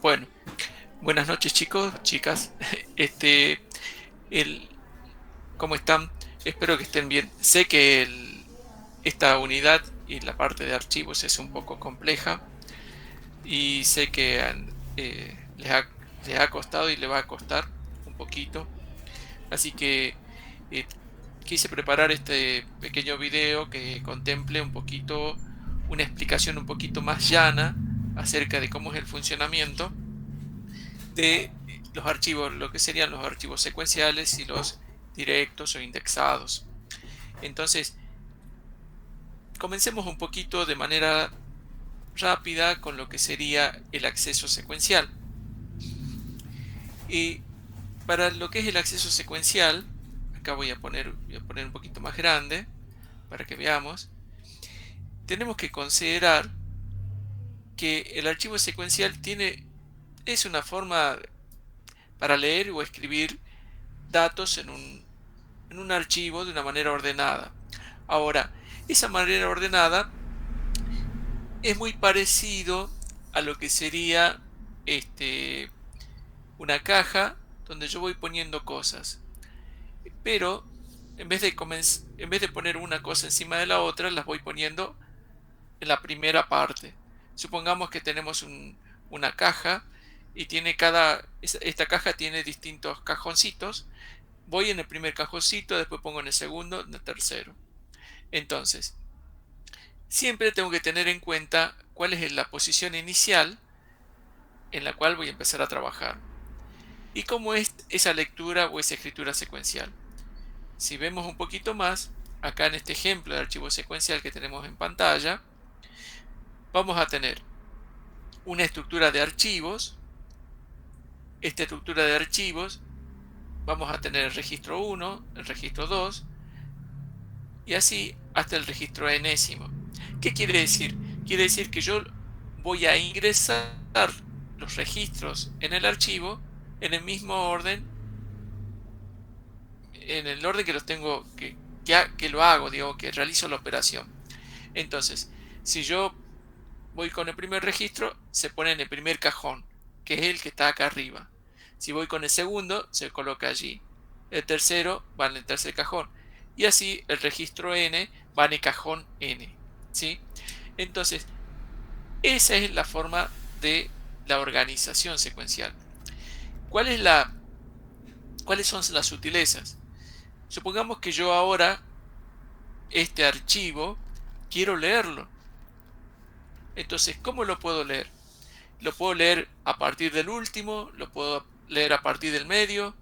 Bueno, buenas noches chicos, chicas. Este, el, ¿Cómo están? Espero que estén bien. Sé que esta unidad y la parte de archivos es un poco compleja y sé que les ha costado y le va a costar un poquito. Así que eh, quise preparar este pequeño video que contemple un poquito, una explicación un poquito más llana acerca de cómo es el funcionamiento de los archivos, lo que serían los archivos secuenciales y los directos o indexados. Entonces, comencemos un poquito de manera rápida con lo que sería el acceso secuencial. Y para lo que es el acceso secuencial, acá voy a poner un poquito más grande para que veamos, tenemos que considerar que el archivo secuencial es una forma para leer o escribir datos en un archivo de una manera ordenada. Ahora, esa manera ordenada es muy parecido a lo que sería este, una caja donde yo voy poniendo cosas. Pero en vez de poner una cosa encima de la otra, las voy poniendo en la primera parte. Supongamos que tenemos una caja y esta caja tiene distintos cajoncitos. Voy en el primer cajoncito, después pongo en el segundo, en el tercero. Entonces, siempre tengo que tener en cuenta cuál es la posición inicial en la cual voy a empezar a trabajar y cómo es esa lectura o esa escritura secuencial. Si vemos un poquito más, acá en este ejemplo de archivo secuencial que tenemos en pantalla, vamos a tener una estructura de archivos. Esta estructura de archivos vamos a tener el registro 1, el registro 2 y así hasta el registro enésimo. ¿Qué quiere decir? Quiere decir que yo voy a ingresar los registros en el archivo en el mismo orden, en el orden que los tengo, que lo hago, digo, que realizo la operación. Entonces, si yo voy con el primer registro, se pone en el primer cajón, que es el que está acá arriba. Si voy con el segundo, se coloca allí. El tercero va en el tercer cajón. Y así el registro N va en el cajón N. ¿Sí? Entonces, esa es la forma de la organización secuencial. ¿Cuál es ¿Cuáles son las sutilezas? Supongamos que yo ahora, este archivo, quiero leerlo. Entonces, ¿cómo lo puedo leer? Lo puedo leer a partir del último, lo puedo leer a partir del medio.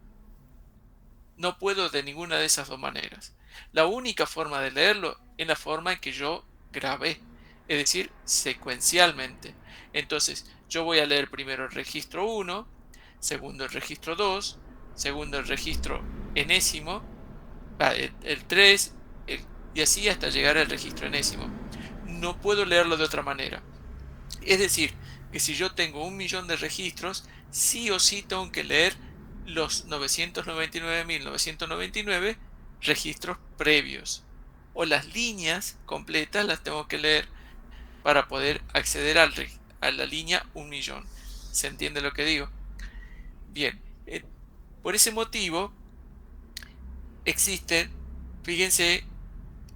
No puedo de ninguna de esas dos maneras. La única forma de leerlo es la forma en que yo grabé, es decir, secuencialmente. Entonces, yo voy a leer primero el registro 1, segundo el registro 2, segundo el registro enésimo, el 3, y así hasta llegar al registro enésimo. No puedo leerlo de otra manera. Es decir, que si yo tengo 1 millón de registros, sí o sí tengo que leer los 999.999 registros previos. O las líneas completas las tengo que leer para poder acceder a la línea 1 millón. ¿Se entiende lo que digo? Bien, por ese motivo existe, fíjense,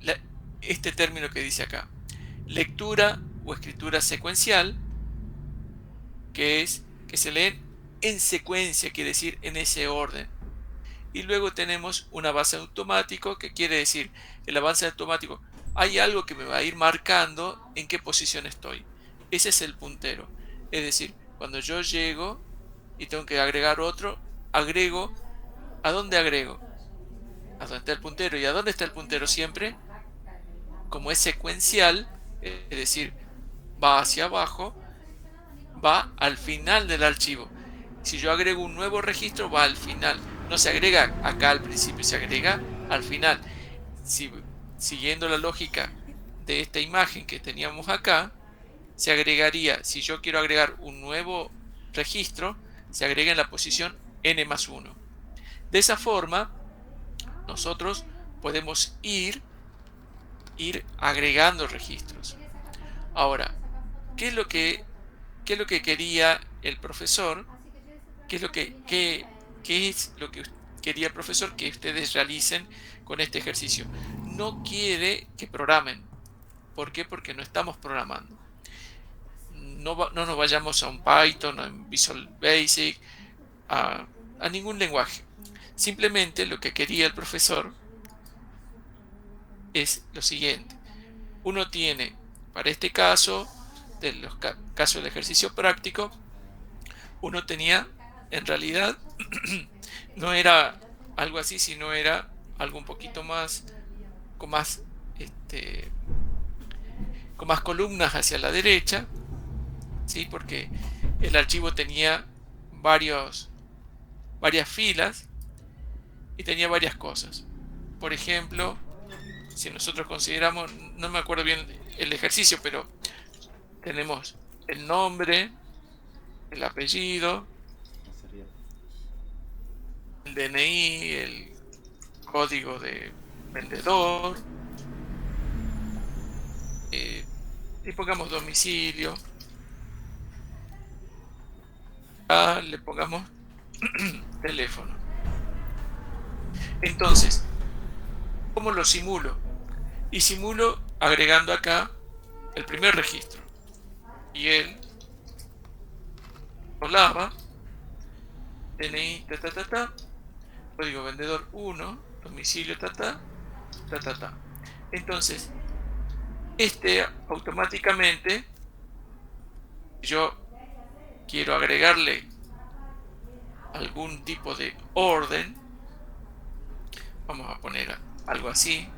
la- este término que dice acá, lectura o escritura secuencial, que es que se leen en secuencia, quiere decir en ese orden. Y luego tenemos un avance automático, que quiere decir el avance automático. Hay algo que me va a ir marcando en qué posición estoy. Ese es el puntero. Es decir, cuando yo llego y tengo que agregar otro, agrego. ¿A dónde agrego? A dónde está el puntero. ¿Y a dónde está el puntero siempre? Como es secuencial, es decir, va hacia abajo, va al final del archivo. Si yo agrego un nuevo registro, va al final. No se agrega acá al principio, se agrega al final. Si, Siguiendo la lógica de esta imagen que teníamos acá, se agregaría, si yo quiero agregar un nuevo registro, se agrega en la posición n+1. De esa forma, nosotros podemos ir agregando registros. Ahora, ¿qué es lo que qué es lo que quería el profesor, qué es lo qué es lo que quería el profesor que ustedes realicen con este ejercicio. No quiere que programen. ¿Por qué? Porque no estamos programando. No nos vayamos a un Python, a un Visual Basic, a ningún lenguaje. Simplemente lo que quería el profesor es lo siguiente. Uno tiene, para este caso, de los casos de ejercicio práctico, uno tenía, en realidad, no era algo así, sino era algo un poquito más, con más, este, con más columnas hacia la derecha, ¿sí? Porque el archivo tenía varias filas y tenía varias cosas. Por ejemplo, si nosotros consideramos, no me acuerdo bien el ejercicio, pero tenemos el nombre, el apellido, el DNI, el código de vendedor, y pongamos domicilio, le pongamos teléfono. Entonces, ¿cómo lo simulo? Y simulo agregando acá el primer registro. Y él lava, DNI, código vendedor 1, domicilio, Entonces, automáticamente, yo quiero agregarle algún tipo de orden, vamos a poner algo así,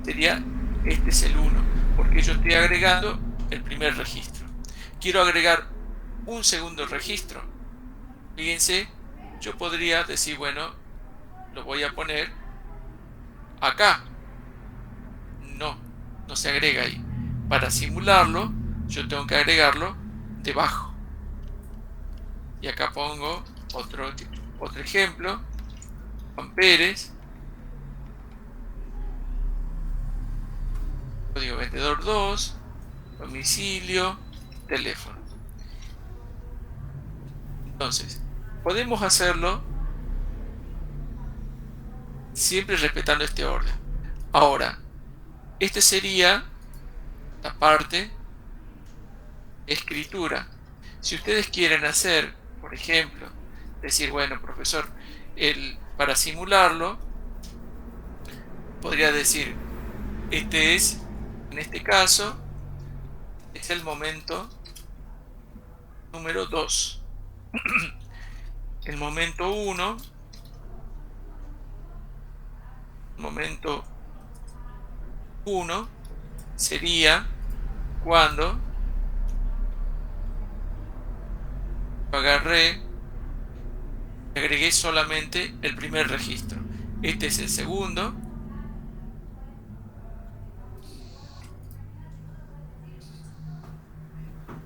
sería, este es el 1, porque yo estoy agregando el primer registro. Quiero agregar un segundo registro. Fíjense, yo podría decir, bueno, lo voy a poner acá. No se agrega ahí. Para simularlo, yo tengo que agregarlo debajo. Y acá pongo otro ejemplo. Juan Pérez, código vendedor 2, domicilio, teléfono. Entonces, podemos hacerlo siempre respetando este orden. Ahora, esta sería la parte escritura. Si ustedes quieren hacer, por ejemplo, decir, bueno, profesor, para simularlo, podría decir, en este caso, es el momento número 2. El momento 1, momento 1 sería cuando agregué solamente el primer registro. Este es el segundo.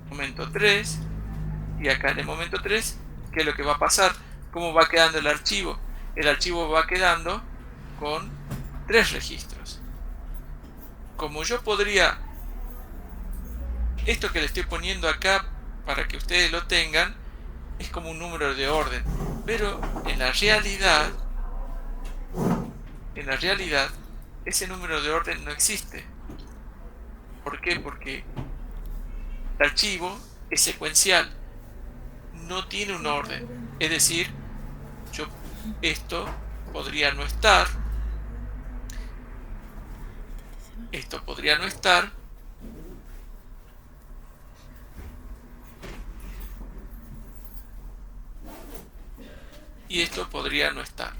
Momento 3. Y acá en el momento 3, ¿qué es lo que va a pasar? ¿Cómo va quedando el archivo? El archivo va quedando con 3 registros. Como yo podría, esto que le estoy poniendo acá para que ustedes lo tengan, es como un número de orden. Pero en la realidad, ese número de orden no existe. ¿Por qué? Porque el archivo es secuencial. No tiene un orden. Es decir, esto podría no estar. Esto podría no estar. Y esto podría no estar.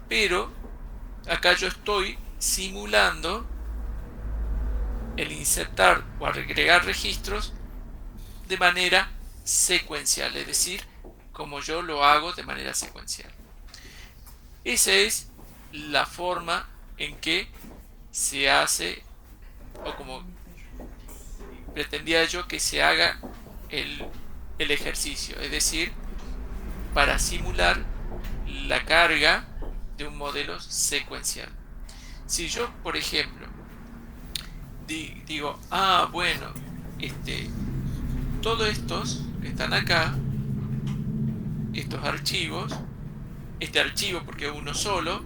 Pero acá yo estoy simulando el insertar o agregar registros de manera secuencial, es decir, como yo lo hago de manera secuencial. Esa es la forma en que se hace, o como pretendía yo que se haga el ejercicio, es decir, para simular la carga de un modelo secuencial. Si yo, por ejemplo, digo, bueno, todos estos que están acá, estos archivos, este archivo, porque es uno solo,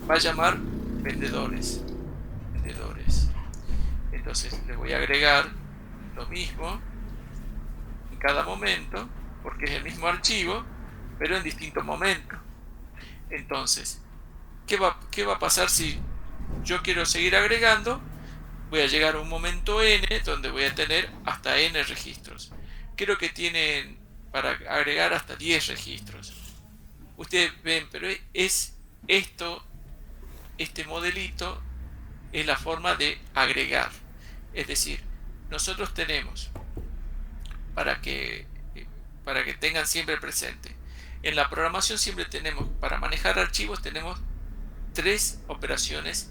va a llamar vendedores. Vendedores. Entonces les voy a agregar lo mismo en cada momento, porque es el mismo archivo, pero en distinto momento. Entonces, ¿qué va a pasar si yo quiero seguir agregando? Voy a llegar a un momento n donde voy a tener hasta n registros. Creo que tienen para agregar hasta 10 registros. Ustedes ven, pero es esto, este modelito es la forma de agregar. Es decir, nosotros tenemos, para que tengan siempre presente, en la programación siempre tenemos, para manejar archivos tenemos tres operaciones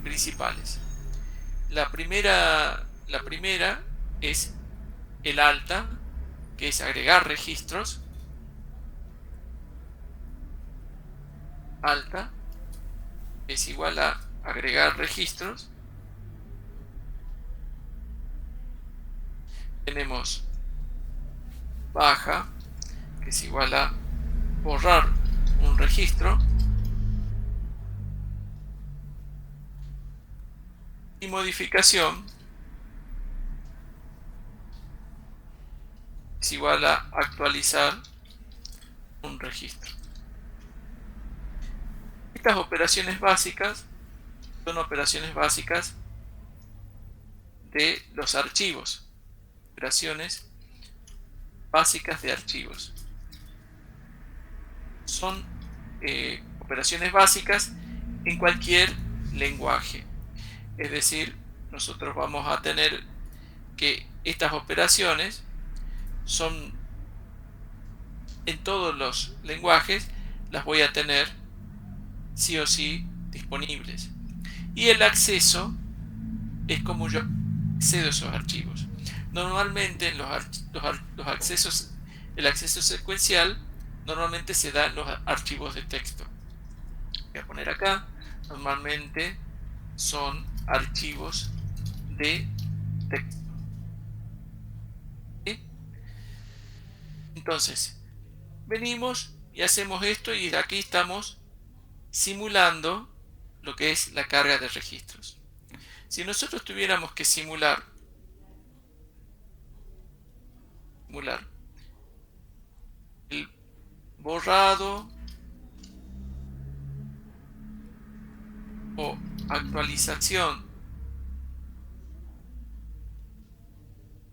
principales. La primera es el alta, que es agregar registros. Alta es igual a agregar registros. Tenemos baja, que es igual a borrar un registro. Y modificación es igual a actualizar un registro. Estas operaciones básicas son operaciones básicas de los archivos. Operaciones básicas de archivos. Son operaciones básicas en cualquier lenguaje. Es decir, nosotros vamos a tener que estas operaciones son en todos los lenguajes, las voy a tener sí o sí disponibles. Y el acceso es como yo accedo a esos archivos. Normalmente en los accesos, el acceso secuencial normalmente se da en los archivos de texto. Voy a poner acá, normalmente son archivos de texto. ¿Sí? Entonces, venimos y hacemos esto y aquí estamos simulando lo que es la carga de registros. Si nosotros tuviéramos que simular el borrado o actualización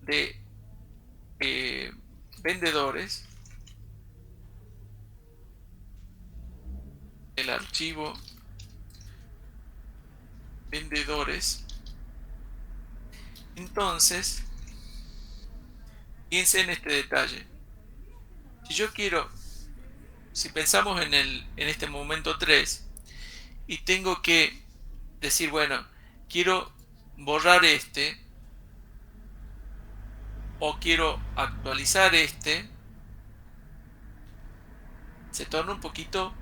de vendedores, el archivo vendedores, entonces piensen en este detalle. Si pensamos en este momento 3 y tengo que decir, bueno, quiero borrar este o quiero actualizar este, se torna un poquito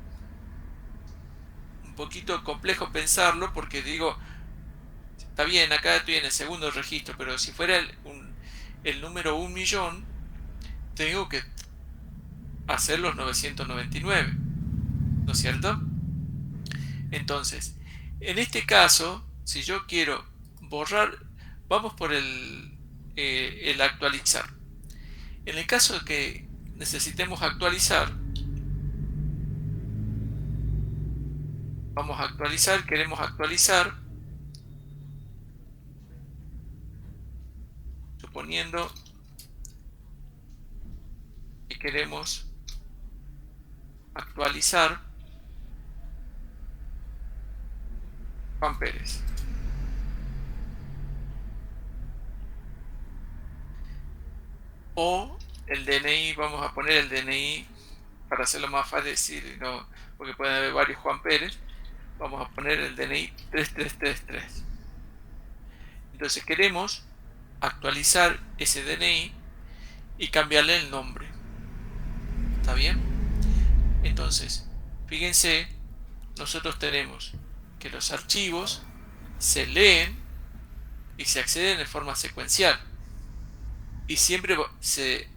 complejo pensarlo, porque digo, está bien, acá estoy en el segundo registro, pero si fuera el número 1.000.000, tengo que hacer los 999, ¿no es cierto? Entonces, en este caso, si yo quiero borrar, vamos por el actualizar. En el caso de que necesitemos actualizar, vamos a actualizar, queremos actualizar, suponiendo que queremos actualizar Juan Pérez. O el DNI, vamos a poner el DNI para hacerlo más fácil, ¿no? Porque pueden haber varios Juan Pérez. Vamos a poner el DNI 3333. Entonces queremos actualizar ese DNI y cambiarle el nombre. ¿Está bien? Entonces, fíjense, nosotros tenemos que los archivos se leen y se acceden de forma secuencial. Y siempre se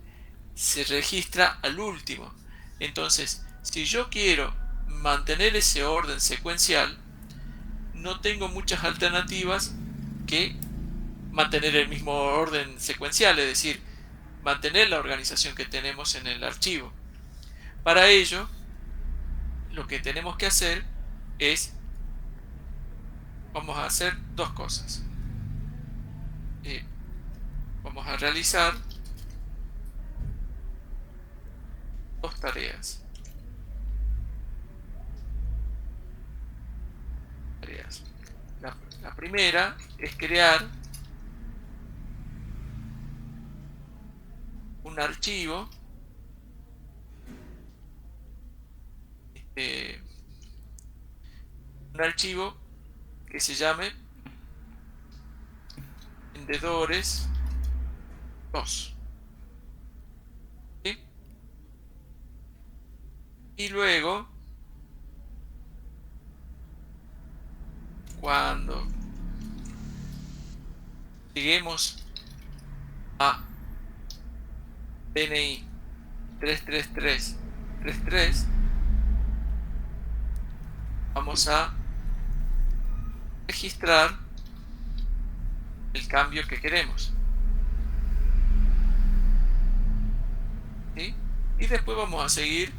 registra al último. Entonces, si yo quiero mantener ese orden secuencial, no tengo muchas alternativas que mantener el mismo orden secuencial, es decir, mantener la organización que tenemos en el archivo. Para ello, lo que tenemos que hacer es, vamos a hacer dos cosas. Vamos a realizar dos tareas. La primera es crear un archivo eh, un archivo que se llame vendedores 2. ¿Sí? Y luego, cuando lleguemos a DNI 33333, vamos a registrar el cambio que queremos. ¿Sí? Y después vamos a seguir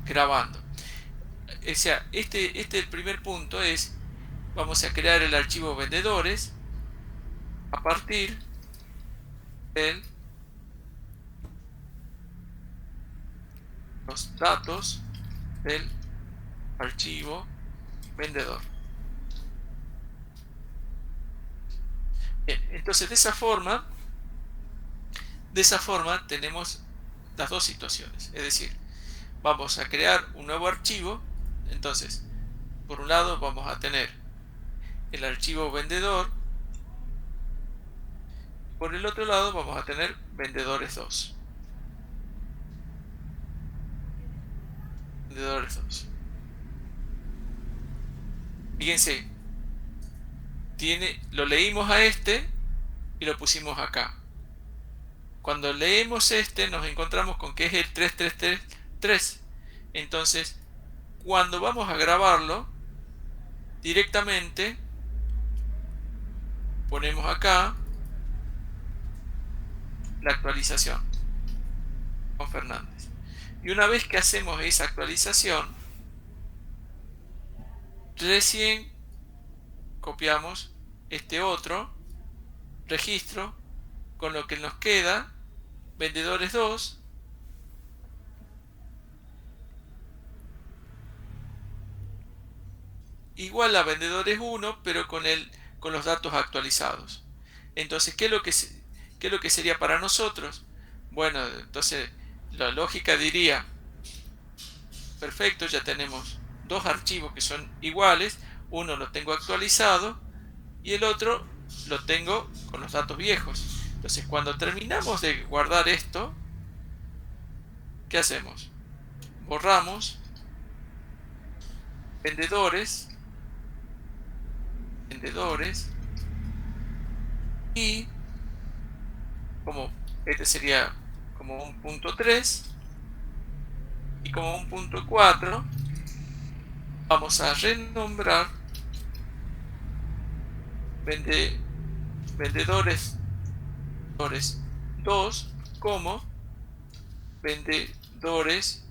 grabando. O sea, el primer punto es, vamos a crear el archivo vendedores a partir de los datos del archivo vendedor. Bien, entonces de esa forma tenemos las dos situaciones, es decir, vamos a crear un nuevo archivo. Entonces, por un lado vamos a tener el archivo vendedor, por el otro lado vamos a tener vendedores 2. Vendedores 2. Fíjense, lo leímos a este y lo pusimos acá. Cuando leemos este nos encontramos con que es el 3333. Entonces, cuando vamos a grabarlo, directamente ponemos acá la actualización con Fernández. Y una vez que hacemos esa actualización, recién copiamos este otro registro con lo que nos queda vendedores 2 igual a vendedores 1, pero con los datos actualizados. Entonces, ¿qué es lo que sería para nosotros? Bueno, entonces la lógica diría, perfecto, ya tenemos dos archivos que son iguales, uno lo tengo actualizado y el otro lo tengo con los datos viejos. Entonces, cuando terminamos de guardar esto, ¿qué hacemos? Borramos vendedores y como este sería como un punto 3 y como un punto 4 vamos a renombrar vendedores 2 como vendedores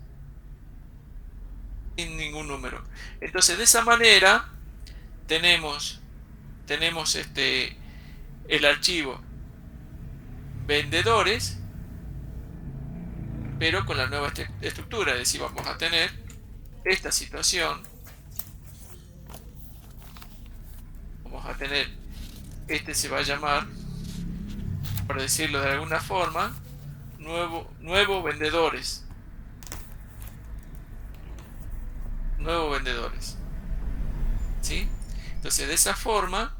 sin ningún número. Entonces de esa manera tenemos el archivo vendedores, pero con la nueva estructura. Es decir, vamos a tener esta situación, vamos a tener, se va a llamar, por decirlo de alguna forma, nuevo vendedores, ¿sí? Entonces de esa forma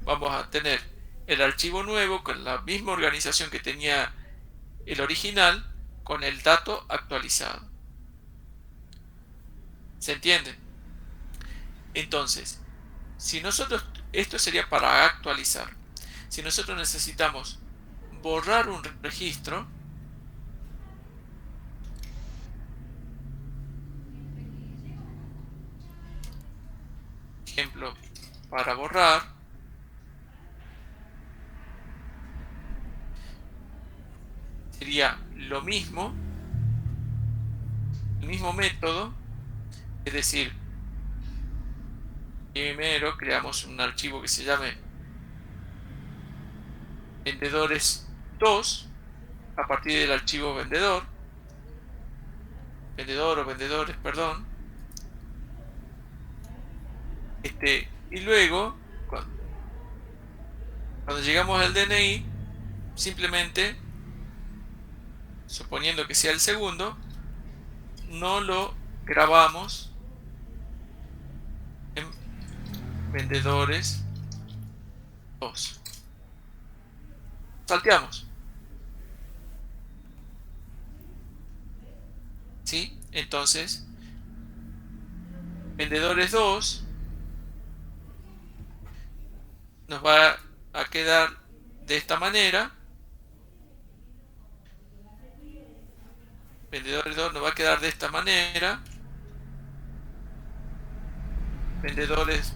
vamos a tener el archivo nuevo con la misma organización que tenía el original, con el dato actualizado. ¿Se entiende? Entonces, si nosotros esto sería para actualizar. Si nosotros necesitamos borrar un registro, ejemplo, para borrar, sería lo mismo, el mismo método, es decir, primero creamos un archivo que se llame vendedores 2 a partir del archivo vendedor o vendedores, perdón. Y luego, cuando llegamos al DNI, simplemente, suponiendo que sea el segundo, no lo grabamos en vendedores 2. Salteamos. ¿Sí? Entonces, vendedores 2 nos va a quedar de esta manera. Vendedores 2 nos va a quedar de esta manera. Vendedores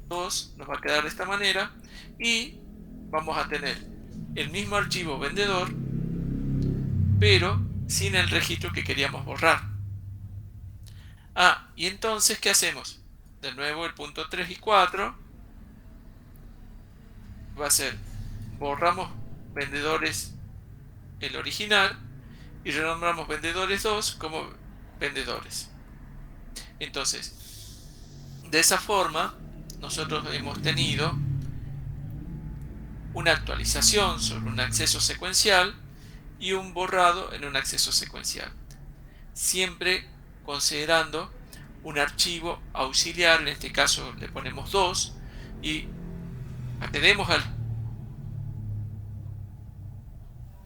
2 nos va a quedar de esta manera. Y vamos a tener el mismo archivo vendedor, pero sin el registro que queríamos borrar. Y entonces, ¿qué hacemos? De nuevo el punto 3 y 4 va a ser, borramos vendedores el original y renombramos vendedores 2 como vendedores. Entonces, de esa forma, nosotros hemos tenido una actualización sobre un acceso secuencial y un borrado en un acceso secuencial, siempre considerando un archivo auxiliar. En este caso le ponemos 2 y accedemos al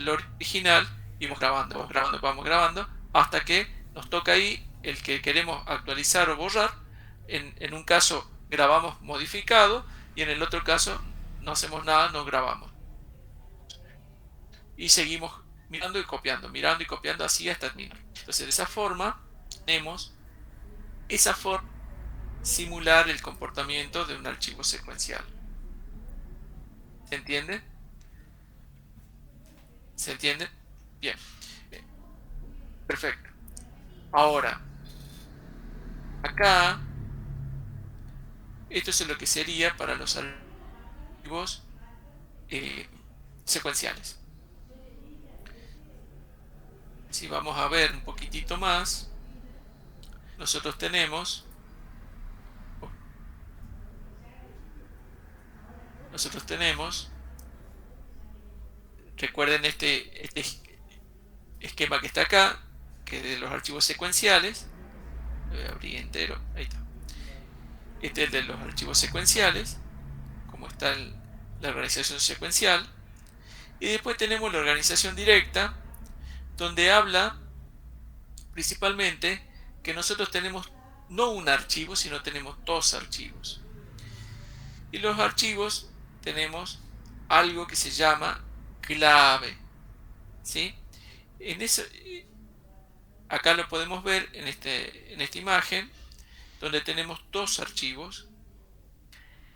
original y vamos grabando hasta que nos toca ahí el que queremos actualizar o borrar. En un caso grabamos modificado y en el otro caso no hacemos nada, no grabamos. Y seguimos mirando y copiando así hasta terminar. Entonces, de esa forma tenemos esa forma simular el comportamiento de un archivo secuencial. ¿Se entiende? ¿Se entiende? Bien. Bien. Perfecto. Ahora, acá, esto es lo que sería para los archivos secuenciales. Si vamos a ver un poquitito más, nosotros tenemos recuerden este esquema que está acá, que es de los archivos secuenciales. Lo voy a abrir entero, ahí está. Este es de los archivos secuenciales, como está la organización secuencial. Y después tenemos la organización directa, donde habla principalmente que nosotros tenemos no un archivo, sino tenemos dos archivos. Y los archivos tenemos algo que se llama clave, ¿sí? Acá lo podemos ver en esta imagen, donde tenemos dos archivos.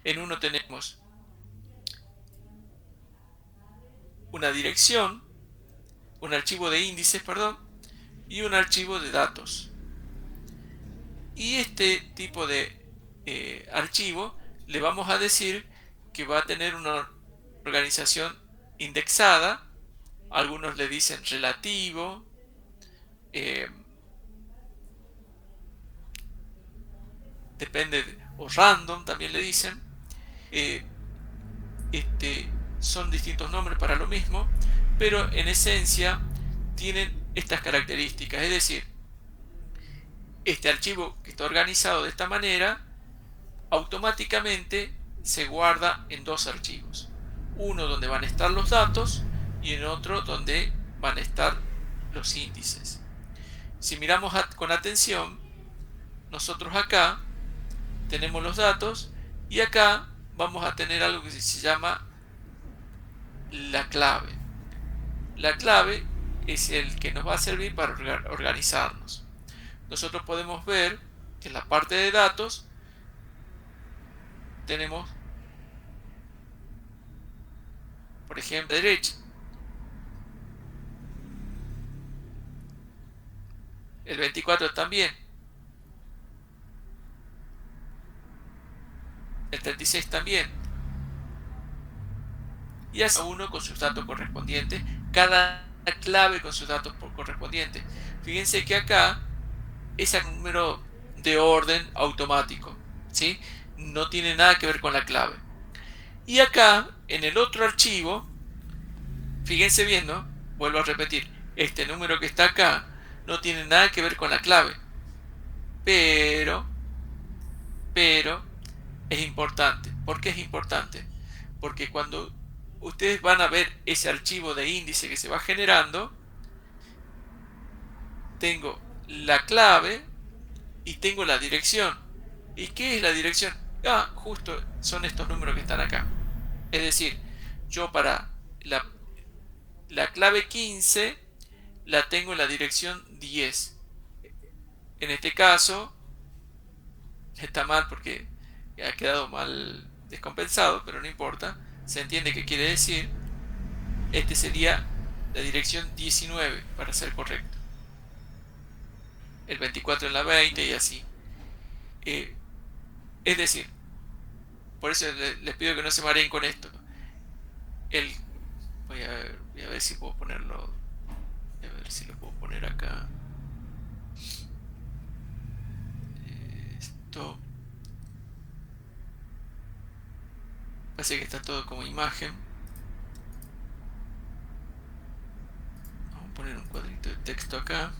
En uno tenemos una dirección, un archivo de índices, perdón, y un archivo de datos. Y este tipo de archivo le vamos a decir que va a tener una organización indexada. Algunos le dicen relativo, o random también le dicen. Son distintos nombres para lo mismo, pero en esencia tienen estas características. Es decir, este archivo que está organizado de esta manera automáticamente se guarda en dos archivos, uno donde van a estar los datos y en otro donde van a estar los índices. Si miramos con atención, nosotros acá tenemos los datos, y acá vamos a tener algo que se llama la clave. La clave es el que nos va a servir para organizarnos. Nosotros podemos ver que en la parte de datos tenemos, por ejemplo, derecha, el 24 también, el 36 también, y así uno con sus datos correspondientes, cada clave con sus datos correspondientes. Fíjense que acá es un número de orden automático, ¿sí? No tiene nada que ver con la clave. Y acá, en el otro archivo, fíjense bien, ¿no? Vuelvo a repetir, este número que está acá no tiene nada que ver con la clave. Pero es importante. ¿Por qué es importante? Porque cuando ustedes van a ver ese archivo de índice que se va generando, tengo la clave y tengo la dirección. ¿Y qué es la dirección? Ah, justo son estos números que están acá. Es decir, yo para la clave 15 la tengo en la dirección 10. En este caso está mal porque ha quedado mal descompensado, pero no importa. Se entiende qué quiere decir. Este sería la dirección 19 para ser correcto. El 24 en la 20 y así. Es decir, por eso les pido que no se mareen con esto. El, voy a ver si puedo ponerlo. A ver si lo puedo poner acá. Esto. Parece que está todo como imagen. Vamos a poner un cuadrito de texto acá.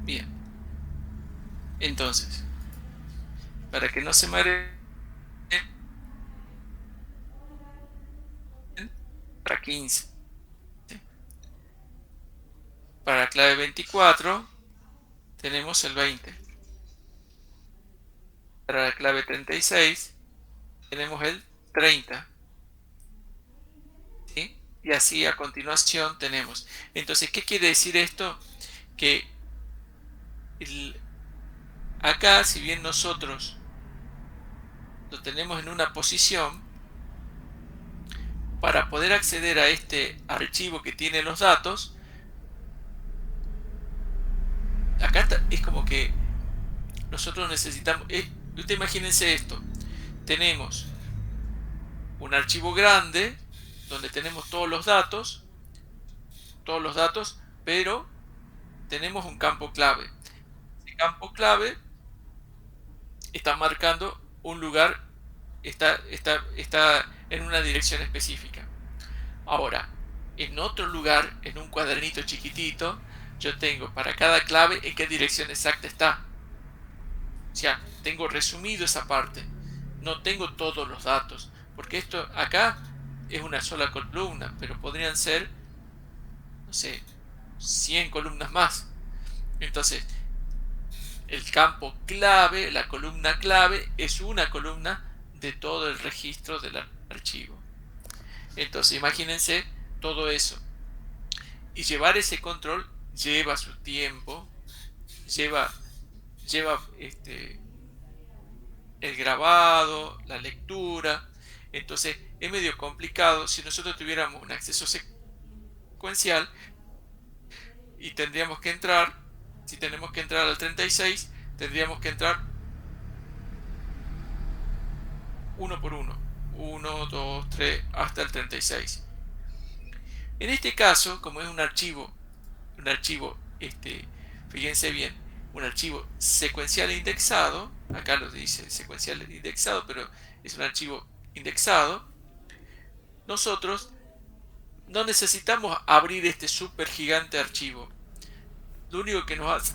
Bien. Entonces, para que no se mareen, para 15. Para la clave 24 tenemos el 20. Para la clave 36 tenemos el 30. ¿Sí? Y así a continuación tenemos. Entonces, ¿qué quiere decir esto? Que acá, si bien nosotros lo tenemos en una posición, para poder acceder a este archivo que tiene los datos, acá es como que nosotros necesitamos, usted imagínense esto, tenemos un archivo grande donde tenemos todos los datos, pero tenemos un campo clave. Ese campo clave está marcando un lugar, está en una dirección específica. Ahora, en otro lugar, en un cuadernito chiquitito, yo tengo para cada clave en qué dirección exacta está. O sea, tengo resumido esa parte. No tengo todos los datos, porque esto acá es una sola columna, pero podrían ser, no sé, 100 columnas más. Entonces, el campo clave, la columna clave, es una columna de todo el registro del archivo. Entonces, imagínense todo eso. Y llevar ese control lleva su tiempo, lleva el grabado, la lectura. Entonces, es medio complicado si nosotros tuviéramos un acceso secuencial y tendríamos que entrar, si tenemos que entrar al 36, tendríamos que entrar uno por uno, 1, 2, 3, hasta el 36. En este caso, como es un archivo, fíjense bien, un archivo secuencial indexado, acá lo dice secuencial indexado, pero es un archivo indexado, nosotros no necesitamos abrir este super gigante archivo. Lo único que nos hace,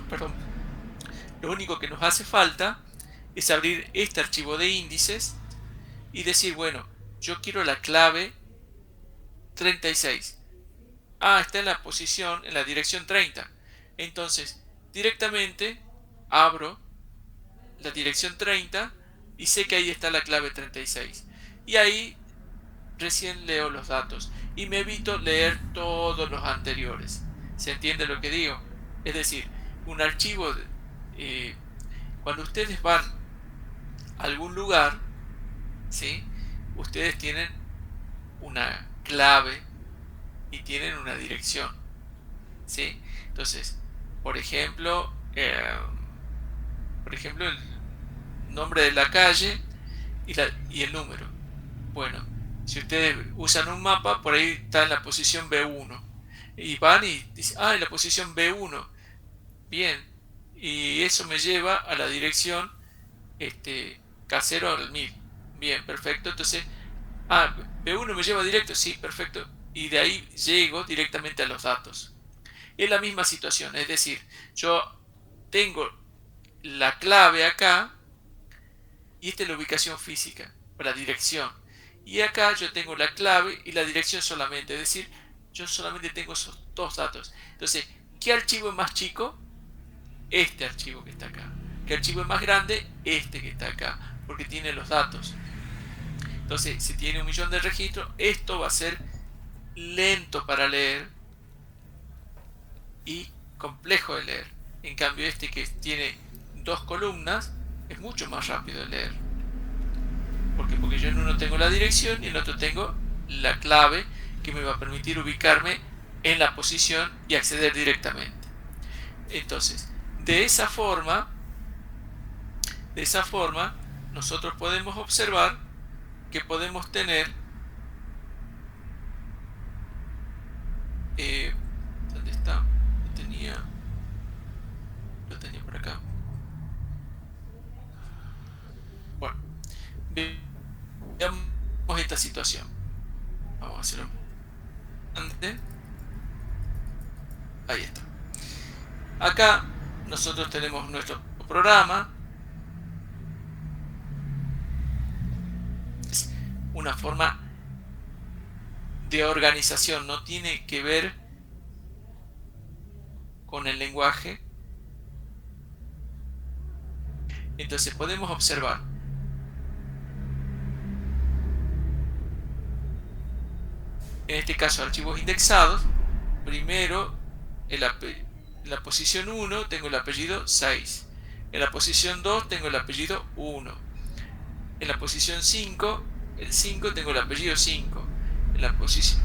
perdón, lo único que nos hace falta es abrir este archivo de índices y decir, bueno, yo quiero la clave 36. Está en la posición, en la dirección 30. Entonces, directamente abro la dirección 30 y sé que ahí está la clave 36. Y ahí recién leo los datos y me evito leer todos los anteriores. ¿Se entiende lo que digo? Es decir, un archivo, eh, cuando ustedes van a algún lugar, ¿sí? Ustedes tienen una clave y tienen una dirección, ¿sí? Entonces, por ejemplo, el nombre de la calle y el número. Bueno, si ustedes usan un mapa, por ahí está en la posición B1. Y van y dicen, en la posición B1. Bien. Y eso me lleva a la dirección Casero al 1000. Bien, perfecto. Entonces, B1 me lleva directo, sí, perfecto. Y de ahí llego directamente a los datos. Es la misma situación, es decir, yo tengo la clave acá y esta es la ubicación física, la dirección. Y acá yo tengo la clave y la dirección solamente, es decir, yo solamente tengo esos dos datos. Entonces, ¿qué archivo es más chico? Este archivo que está acá. ¿Qué archivo es más grande? Este que está acá, porque tiene los datos. Entonces, si tiene 1.000.000 de registros, esto va a ser lento para leer y complejo de leer. En cambio, este que tiene dos columnas es mucho más rápido de leer. ¿Por qué? Porque yo en uno tengo la dirección y en el otro tengo la clave que me va a permitir ubicarme en la posición y acceder directamente. Entonces, de esa forma, nosotros podemos observar que podemos tener, ¿dónde está? Lo tenía por acá. Bueno, veamos esta situación. Vamos a hacerlo antes. Ahí está. Acá nosotros tenemos nuestro programa. Es una forma de organización, no tiene que ver con el lenguaje. Entonces podemos observar en este caso archivos indexados. Primero en la posición 1 tengo el apellido 6, en la posición 2 tengo el apellido 1, en la posición 5 el 5 tengo el apellido 5, en la posición,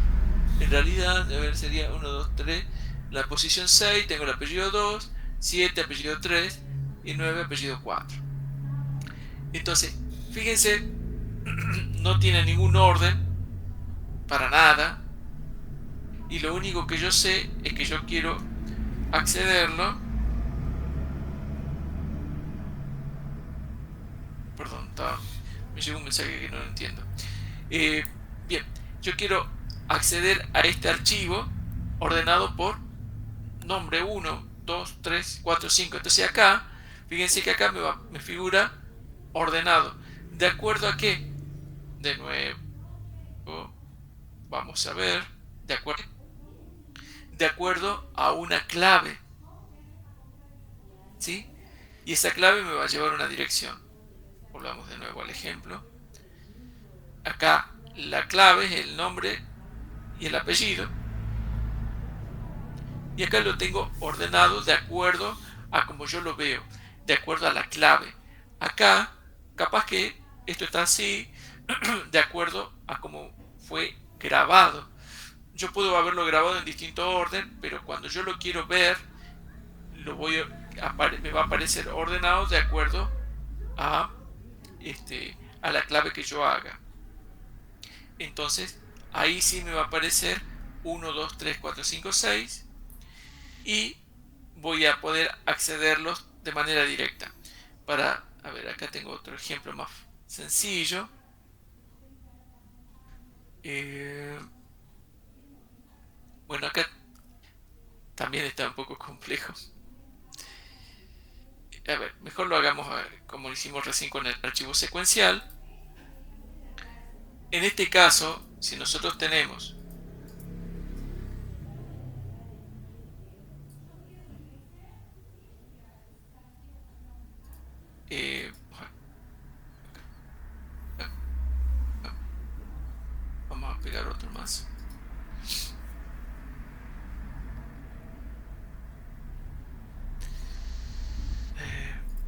en realidad, a ver, sería 1, 2, 3, en la posición 6 tengo el apellido 2, 7 apellido 3 y 9 apellido 4. Entonces, fíjense, no tiene ningún orden para nada y lo único que yo sé es que yo quiero accederlo. Perdón, me llegó un mensaje que no lo entiendo. Eh, Bien, yo quiero acceder a este archivo ordenado por nombre 1, 2, 3, 4, 5. Entonces acá, fíjense que acá me figura ordenado. ¿De acuerdo a qué? De nuevo, vamos a ver. De acuerdo a una clave, ¿sí? Y esa clave me va a llevar a una dirección. Volvamos de nuevo al ejemplo. Acá la clave es el nombre y el apellido. Y acá lo tengo ordenado de acuerdo a como yo lo veo, de acuerdo a la clave. Acá, capaz que esto está así, de acuerdo a cómo fue grabado. Yo puedo haberlo grabado en distinto orden, pero cuando yo lo quiero ver, me va a aparecer ordenado de acuerdo a, a la clave que yo haga. Entonces, ahí sí me va a aparecer 1, 2, 3, 4, 5, 6 y voy a poder accederlos de manera directa. A ver, acá tengo otro ejemplo más sencillo. Eh, acá también está un poco complejo. a ver, mejor lo hagamos como lo hicimos recién con el archivo secuencial. En este caso, si nosotros tenemos eh, vamos a pegar otro más.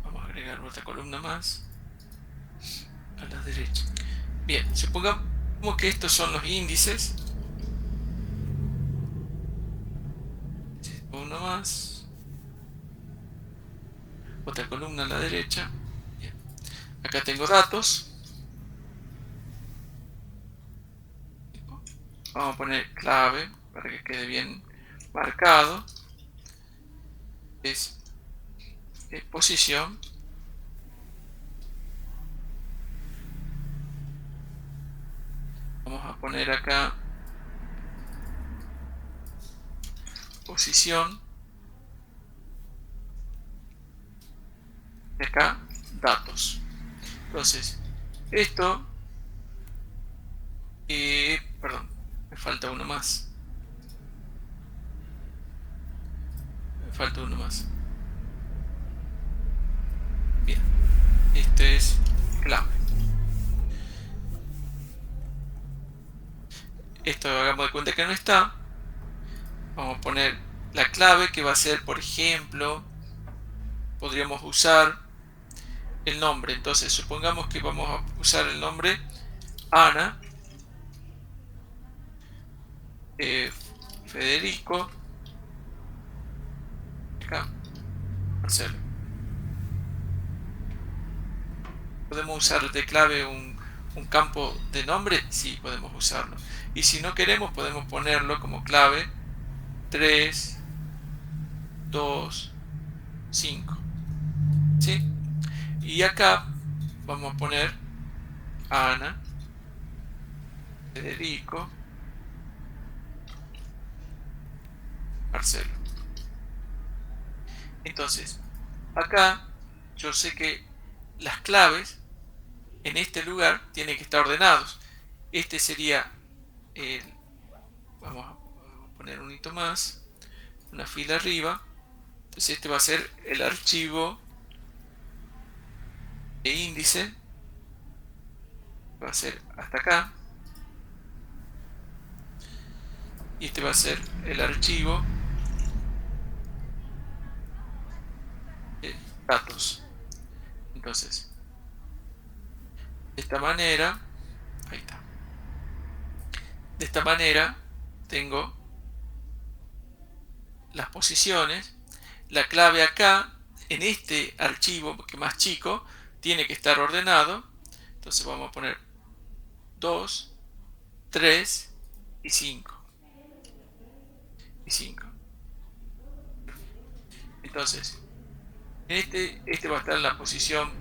Vamos a agregar otra columna más a la derecha. Bien, supongamos que estos son los índices. Uno más. Otra columna a la derecha. Bien. Acá tengo datos. Vamos a poner clave para que quede bien marcado. Es posición. Vamos a poner acá posición. Y acá datos. Entonces, esto, perdón, me falta uno más. Me falta uno más. Bien, este es clave. Esto hagamos de cuenta que no está. Vamos a poner la clave que va a ser, por ejemplo, podríamos usar el nombre. Entonces, supongamos que vamos a usar el nombre Ana, Federico, acá, Marcelo. ¿Podemos usar de clave un campo de nombre? Sí, podemos usarlo. Y si no queremos, podemos ponerlo como clave 3, 2, 5. ¿Sí? Y acá vamos a poner Ana, Federico, Marcelo. Entonces, acá yo sé que las claves en este lugar tienen que estar ordenados. Este sería el, vamos a poner un hito más, una fila arriba. Entonces este va a ser el archivo de índice, va a ser hasta acá, y este va a ser el archivo de datos. Entonces, de esta manera, ahí está. De esta manera tengo las posiciones, la clave acá, en este archivo que es más chico, tiene que estar ordenado. Entonces vamos a poner 2, 3 y 5. Y 5. Entonces, este va a estar en la posición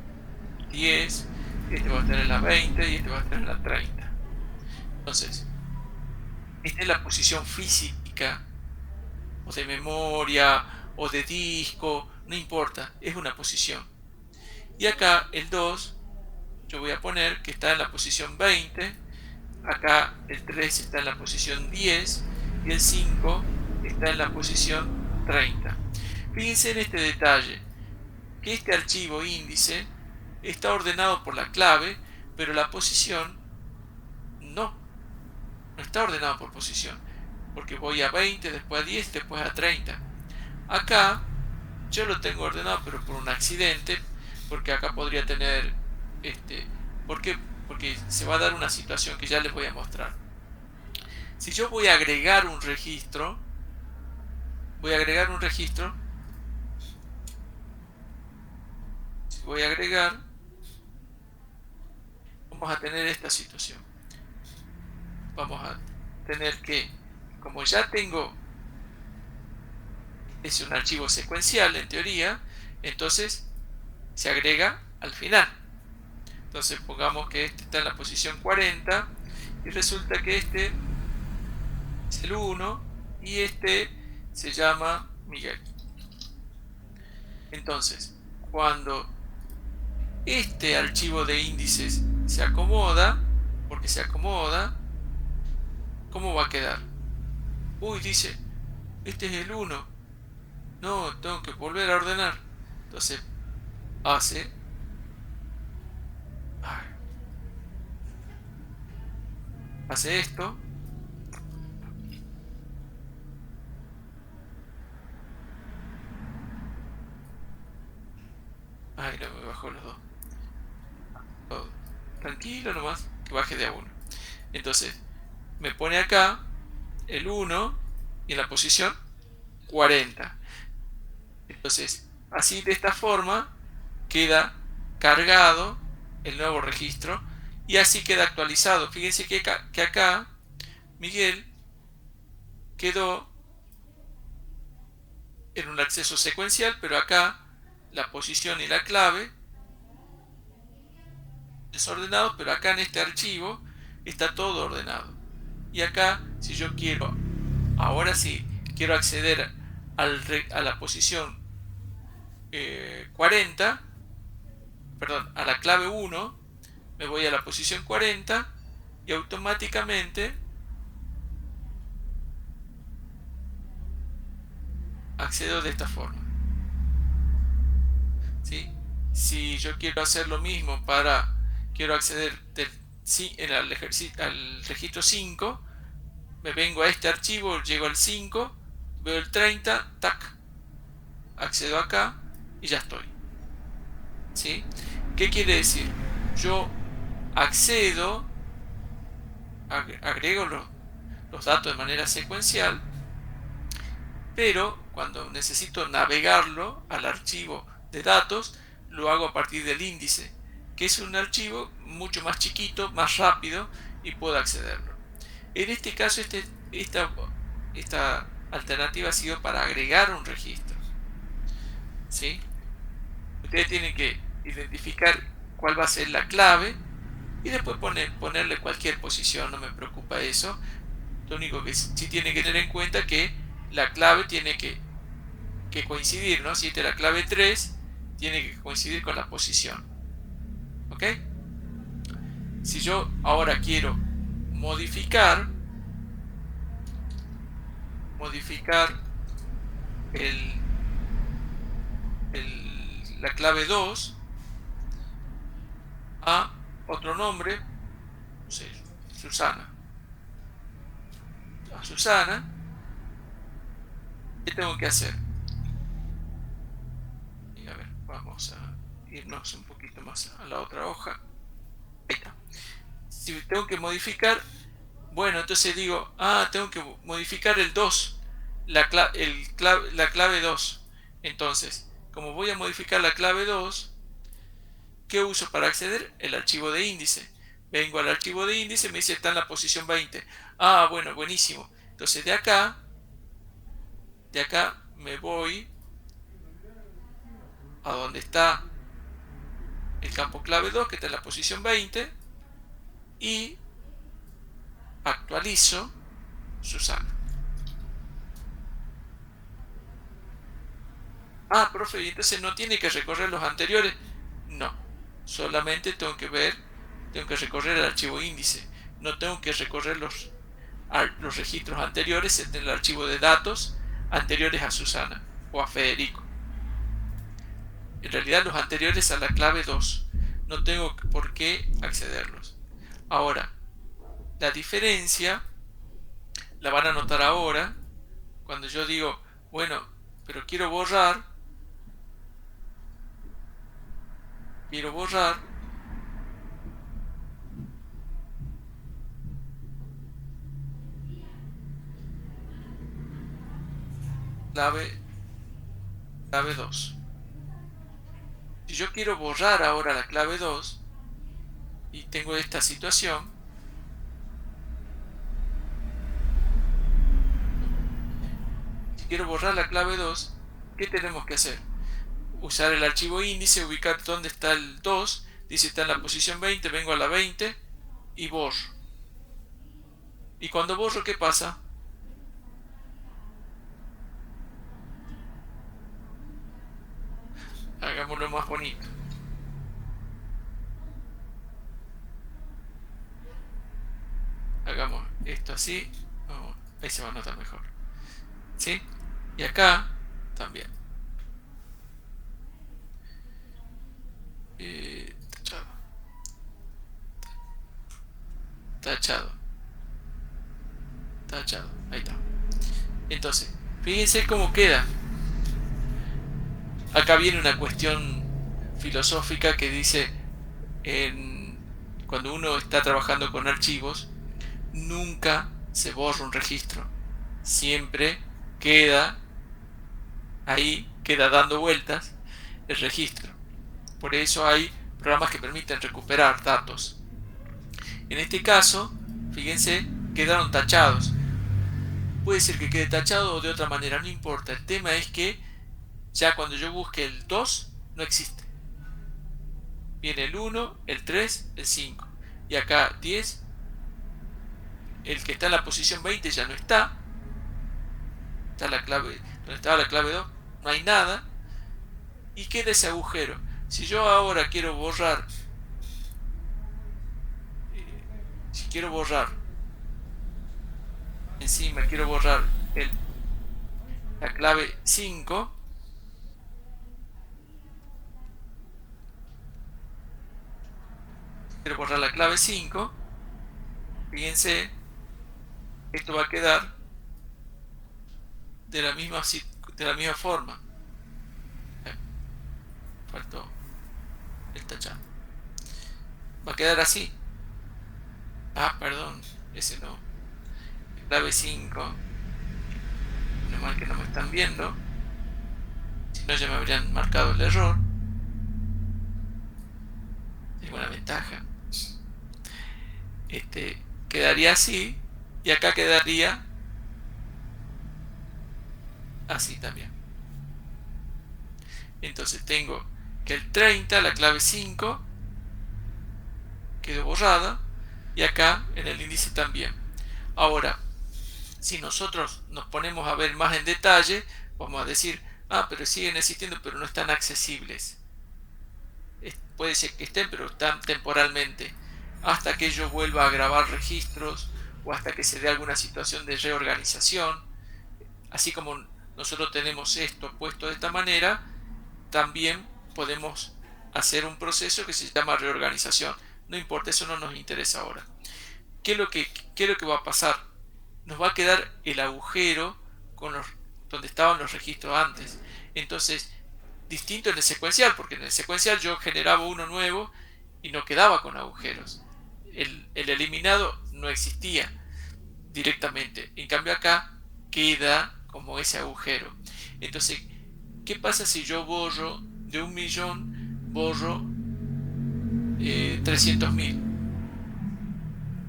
10, este va a estar en la 20 y este va a estar en la 30. Entonces, esta es la posición física, o de memoria, o de disco, no importa, es una posición. Y acá el 2, yo voy a poner que está en la posición 20, acá el 3 está en la posición 10 y el 5 está en la posición 30. Fíjense en este detalle, que este archivo índice está ordenado por la clave, pero la posición no está ordenado por posición, porque voy a 20, después a 10, después a 30. Acá yo lo tengo ordenado, pero por un accidente, porque acá podría tener ¿por qué? Porque se va a dar una situación que ya les voy a mostrar. Si yo voy a agregar un registro, si voy a agregar, vamos a tener esta situación. Vamos a tener que, como ya tengo, es un archivo secuencial en teoría, entonces se agrega al final. Entonces pongamos que este está en la posición 40 y resulta que este es el 1 y este se llama Miguel. Entonces, cuando este archivo de índices se acomoda, porque se acomoda, ¿cómo va a quedar? Uy, dice, este es el 1. No, tengo que volver a ordenar. Entonces hace, hace esto. Ay, no, me bajó los dos. Oh, tranquilo nomás, que baje de a 1. Entonces, me pone acá el 1 y en la posición 40. Entonces, así de esta forma queda cargado el nuevo registro y así queda actualizado. Fíjense que acá Miguel quedó en un acceso secuencial, pero acá la posición y la clave desordenados, pero acá en este archivo está todo ordenado. Y acá, si yo quiero, ahora sí, quiero acceder a la posición 40, perdón, a la clave 1, me voy a la posición 40 y automáticamente accedo de esta forma. ¿Sí? Si yo quiero hacer lo mismo quiero acceder al registro 5, me vengo a este archivo, llego al 5, veo el 30, tac, accedo acá y ya estoy. ¿Sí? ¿Qué quiere decir? Yo accedo, agrego los datos de manera secuencial, pero cuando necesito navegarlo al archivo de datos, lo hago a partir del índice, que es un archivo mucho más chiquito, más rápido y puedo accederlo. En este caso, esta alternativa ha sido para agregar un registro. ¿Sí? Ustedes tienen que identificar cuál va a ser la clave y después ponerle cualquier posición, no me preocupa eso. Lo único que sí tienen que tener en cuenta que la clave tiene que coincidir, ¿no? Si esta es la clave 3, tiene que coincidir con la posición. ¿Ok? Si yo ahora quiero modificar el, la clave 2 a otro nombre, no sé, Susana. A Susana, ¿qué tengo que hacer? Y a ver, vamos a irnos un poquito más a la otra hoja. Ahí está. Si tengo que modificar, bueno, entonces digo, tengo que modificar el 2, la clave 2. Entonces, como voy a modificar la clave 2, ¿qué uso para acceder? El archivo de índice. Vengo al archivo de índice, me dice está en la posición 20. Bueno, buenísimo. Entonces de acá me voy a donde está el campo clave 2, que está en la posición 20, y actualizo Susana. Profe, ¿y entonces no tiene que recorrer los anteriores? No, solamente tengo que recorrer el archivo índice. No tengo que recorrer los registros anteriores en el archivo de datos anteriores a Susana o a Federico. En realidad los anteriores a la clave 2. No tengo por qué accederlos. Ahora, la diferencia la van a notar ahora cuando yo digo, bueno, pero quiero borrar clave 2. Si yo quiero borrar ahora la clave 2 y tengo esta situación, si quiero borrar la clave 2, ¿qué tenemos que hacer? Usar el archivo índice, ubicar dónde está el 2, dice está en la posición 20, vengo a la 20 y borro. Y cuando borro, ¿qué pasa? Hagámoslo más bonito. Hagamos esto así. Oh, ahí se va a notar mejor. ¿Sí? Y acá también. Tachado. Tachado. Tachado. Ahí está. Entonces, fíjense cómo queda. Acá viene una cuestión filosófica que dice, cuando uno está trabajando con archivos, nunca se borra un registro. Siempre queda ahí, queda dando vueltas el registro. Por eso hay programas que permiten recuperar datos. En este caso, fíjense, quedaron tachados. Puede ser que quede tachado o de otra manera, no importa. El tema es que ya cuando yo busque el 2, no existe. Viene el 1, el 3, el 5. Y acá 10, el que está en la posición 20 ya no está. Está la clave, donde estaba la clave 2, no hay nada. Y queda ese agujero. Si yo ahora quiero borrar, si quiero borrar encima, quiero borrar la clave 5, quiero borrar la clave 5, fíjense, esto va a quedar de la misma forma. Faltó el tachado. Va a quedar así. Perdón, ese no. Clave 5. Menos mal que no me están viendo. Si no, ya me habrían marcado el error. Es una ventaja. Quedaría así. Y acá quedaría así también. Entonces tengo que el 30, la clave 5, quedó borrada. Y acá en el índice también. Ahora, si nosotros nos ponemos a ver más en detalle, vamos a decir, pero siguen existiendo, pero no están accesibles. Puede ser que estén, pero están temporalmente, hasta que yo vuelva a grabar registros o hasta que se dé alguna situación de reorganización. Así como nosotros tenemos esto puesto de esta manera, también podemos hacer un proceso que se llama reorganización. No importa, eso no nos interesa ahora. ¿Qué es lo que va a pasar? Nos va a quedar el agujero donde estaban los registros antes. Entonces, distinto en el secuencial, porque en el secuencial yo generaba uno nuevo y no quedaba con agujeros. El eliminado no existía directamente. En cambio acá queda como ese agujero. Entonces, ¿qué pasa si yo borro de 1.000.000, borro 300.000?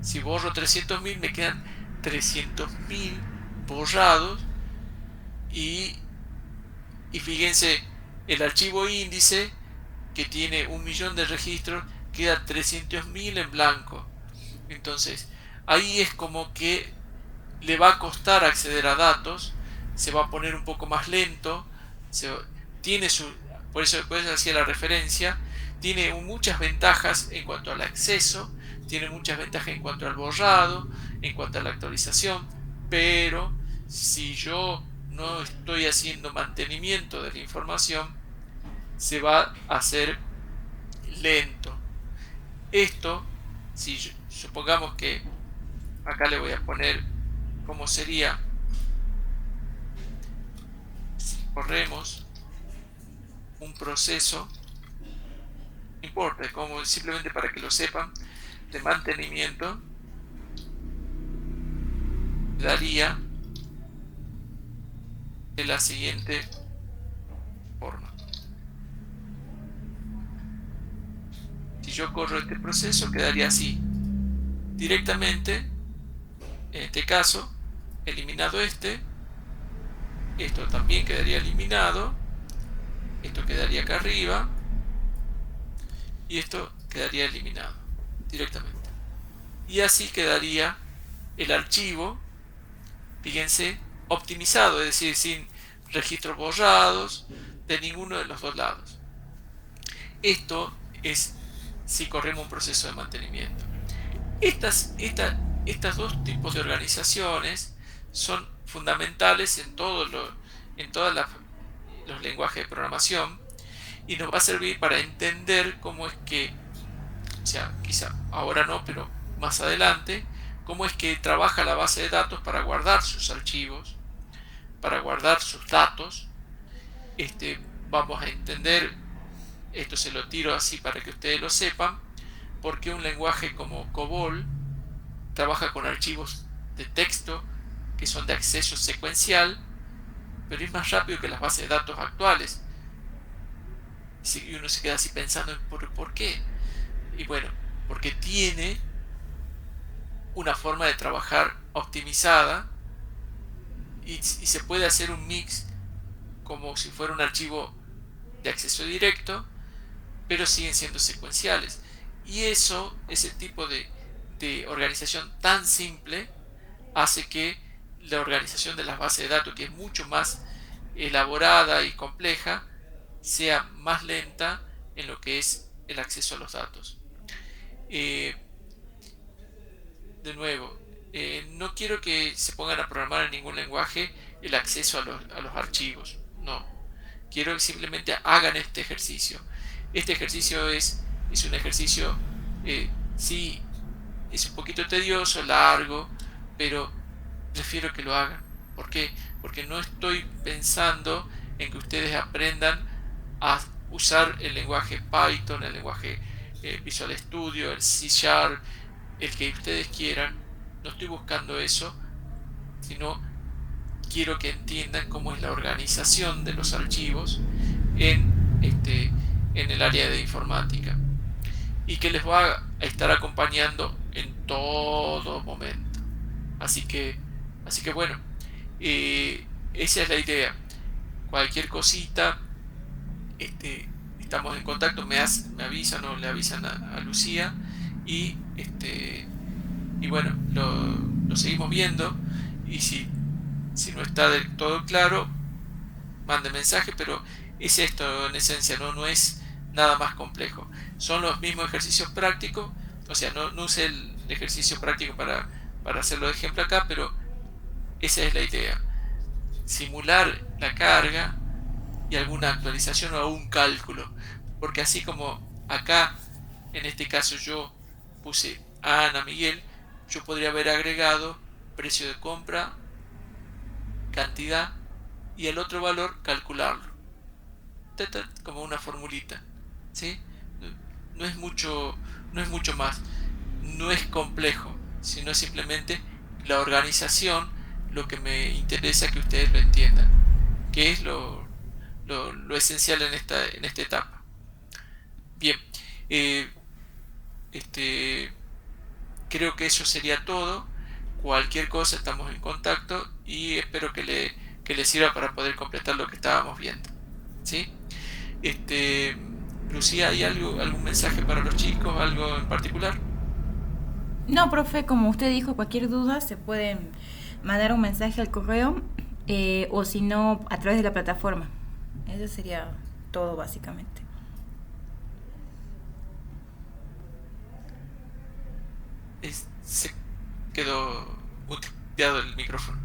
Si borro 300.000, me quedan 300.000 borrados. Y fíjense, el archivo índice, que tiene 1.000.000 de registros, queda 300.000 en blanco. Entonces, ahí es como que le va a costar acceder a datos, se va a poner un poco más lento, por eso hacía la referencia, tiene muchas ventajas en cuanto al acceso, tiene muchas ventajas en cuanto al borrado, en cuanto a la actualización, pero si yo no estoy haciendo mantenimiento de la información, se va a hacer lento. Esto, si supongamos que acá le voy a poner cómo sería si corremos un proceso, no importa, como simplemente para que lo sepan, de mantenimiento, daría de la siguiente forma. Si yo corro este proceso, quedaría así. Directamente, en este caso, eliminado esto también quedaría eliminado, esto quedaría acá arriba y esto quedaría eliminado directamente. Y así quedaría el archivo, fíjense, optimizado, es decir, sin registros borrados de ninguno de los dos lados. Esto es si corremos un proceso de mantenimiento. Estas dos tipos de organizaciones son fundamentales en todos los lenguajes de programación y nos va a servir para entender cómo es que, o sea, quizá ahora no, pero más adelante, cómo es que trabaja la base de datos para guardar sus archivos, para guardar sus datos. Vamos a entender, esto se lo tiro así para que ustedes lo sepan, porque un lenguaje como COBOL trabaja con archivos de texto que son de acceso secuencial, pero es más rápido que las bases de datos actuales. Y uno se queda así pensando en por qué. Y bueno, porque tiene una forma de trabajar optimizada y se puede hacer un mix como si fuera un archivo de acceso directo, pero siguen siendo secuenciales. Y eso, ese tipo de organización tan simple, hace que la organización de las bases de datos, que es mucho más elaborada y compleja, sea más lenta en lo que es el acceso a los datos. Eh, de nuevo, no quiero que se pongan a programar en ningún lenguaje el acceso a los archivos. No. Quiero que simplemente hagan este ejercicio. Este ejercicio es un ejercicio, sí, es un poquito tedioso, largo, pero prefiero que lo hagan. ¿Por qué? Porque no estoy pensando en que ustedes aprendan a usar el lenguaje Python, el lenguaje Visual Studio, el C Sharp, el que ustedes quieran. No estoy buscando eso, sino quiero que entiendan cómo es la organización de los archivos en el área de informática y que les va a estar acompañando en todo momento. Así que, así que bueno, esa es la idea. Cualquier cosita, estamos en contacto, me avisan o le avisan a Lucía y y bueno, lo seguimos viendo y si no está del todo claro, mande mensaje, pero es esto en esencia, no es nada más complejo. Son los mismos ejercicios prácticos, o sea, no use el ejercicio práctico para hacerlo de ejemplo acá, pero esa es la idea. Simular la carga y alguna actualización o algún cálculo. Porque así como acá, en este caso yo puse a Ana Miguel, yo podría haber agregado precio de compra, cantidad y el otro valor calcularlo. Como una formulita. ¿Sí? No es mucho, no es mucho más. No es complejo, sino simplemente la organización, lo que me interesa que ustedes lo entiendan, que es lo esencial en esta etapa. Bien, eh, este, creo que eso sería todo. Cualquier cosa estamos en contacto y espero que le sirva para poder completar lo que estábamos viendo. ¿Sí? Este, Lucía, ¿hay algún mensaje para los chicos? ¿Algo en particular? No, profe, como usted dijo, cualquier duda se puede mandar un mensaje al correo o si no, a través de la plataforma. Eso sería todo básicamente. Se quedó muteado el micrófono.